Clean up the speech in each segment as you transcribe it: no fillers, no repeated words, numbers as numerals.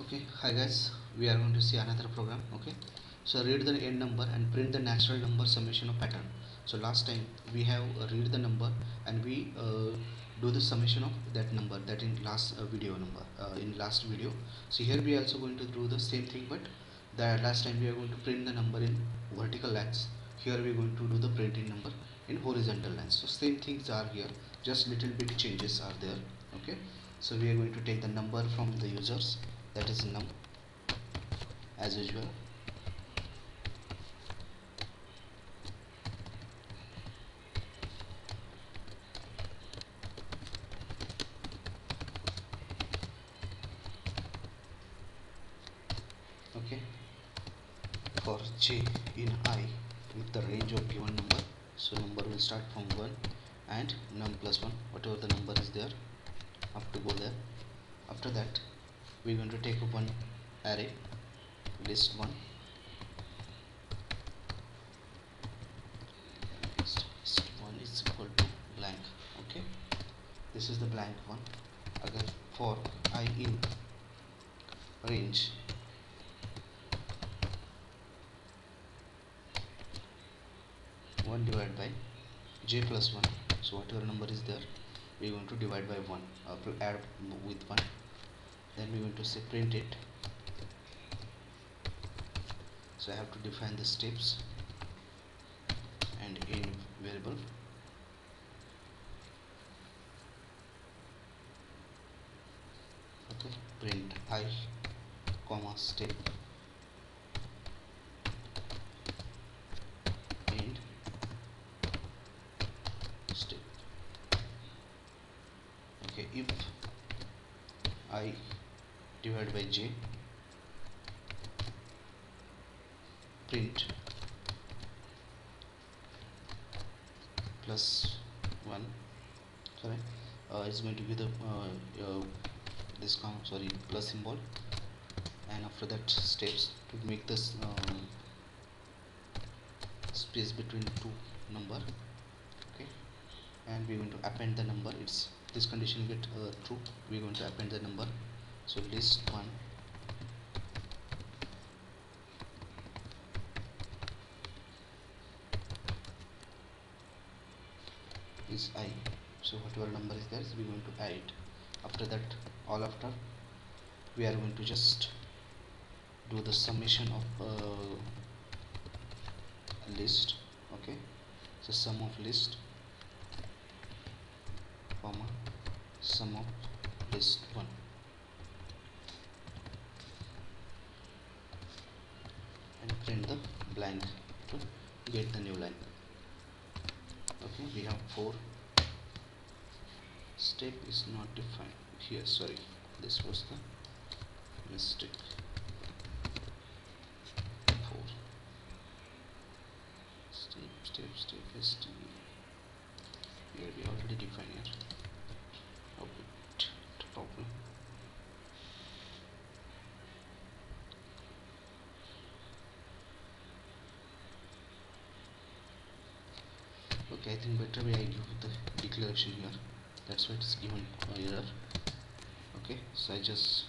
Okay, hi guys, we are going to see another program. Okay, so read the n number and print the natural number summation of pattern. So last time we have read the number and we do the summation of that number, that in last last video. So here we are also going to do the same thing, but the last time we are going to print the number in vertical lines. Here we are going to do the printing number in horizontal lines. So same things are here, just little bit changes are there. Okay, so we are going to take the number from the users, that is num, as usual. Okay, for j in I with the range of given number, so number will start from 1 and num plus 1, whatever the number is there up to go there. After that we are going to take one array, list 1, list 1 is equal to blank. Okay, this is the blank one. Again, for I in range 1 divided by j plus 1, so whatever number is there we are going to divide by 1, add with 1, then we are going to say print it. So I have to define the steps and in variable. Okay, print I comma step and step. Okay, if I divided by j, print plus 1, sorry, it's going to be the this plus symbol, and after that steps to make this space between two number. Okay, and we're going to append the number. It's this condition get true, we're going to append the number. So list 1 is I, so whatever number is there, we're going to add it. After that, all after, we are going to just do the summation of list. Okay, so sum of list comma sum of list 1, and print the blank to get the new line. Okay, we have 4 step is not defined here, sorry, this was the mistake. 4 step is here we already defined here. Oh, bit problem. Okay, I think better way I give the declaration here, that's why it's given error. Okay, so I just,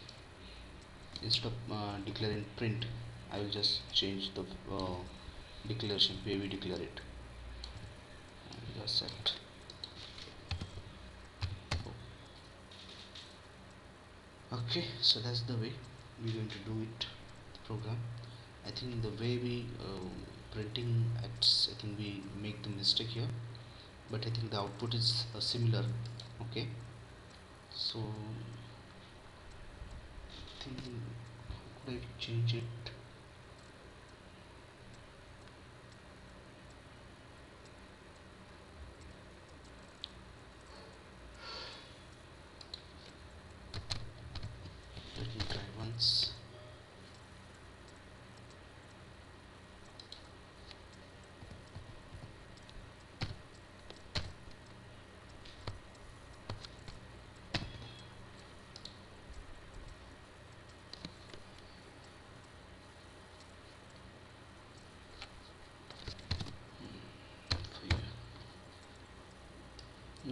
instead of declaring print, I will just change the declaration where we declare it, and that's it. Okay, so that's the way we're going to do it, the program. I think the way we printing ads, I think we make the mistake here, but I think the output is similar. Okay, so I think, how could I change it? Let me try once.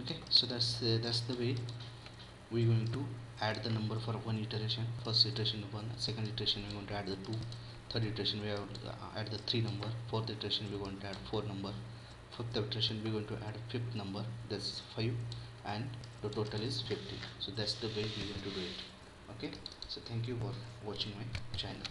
Okay, so that's the way we're going to add the number for one iteration. First iteration 1, second iteration we're going to add the 2, third iteration we have to add the 3 number, fourth iteration we're going to add 4 number, fifth iteration we're going to add fifth number, that's 5, and the total is 50. So that's the way we're going to do it. Okay, so thank you for watching my channel.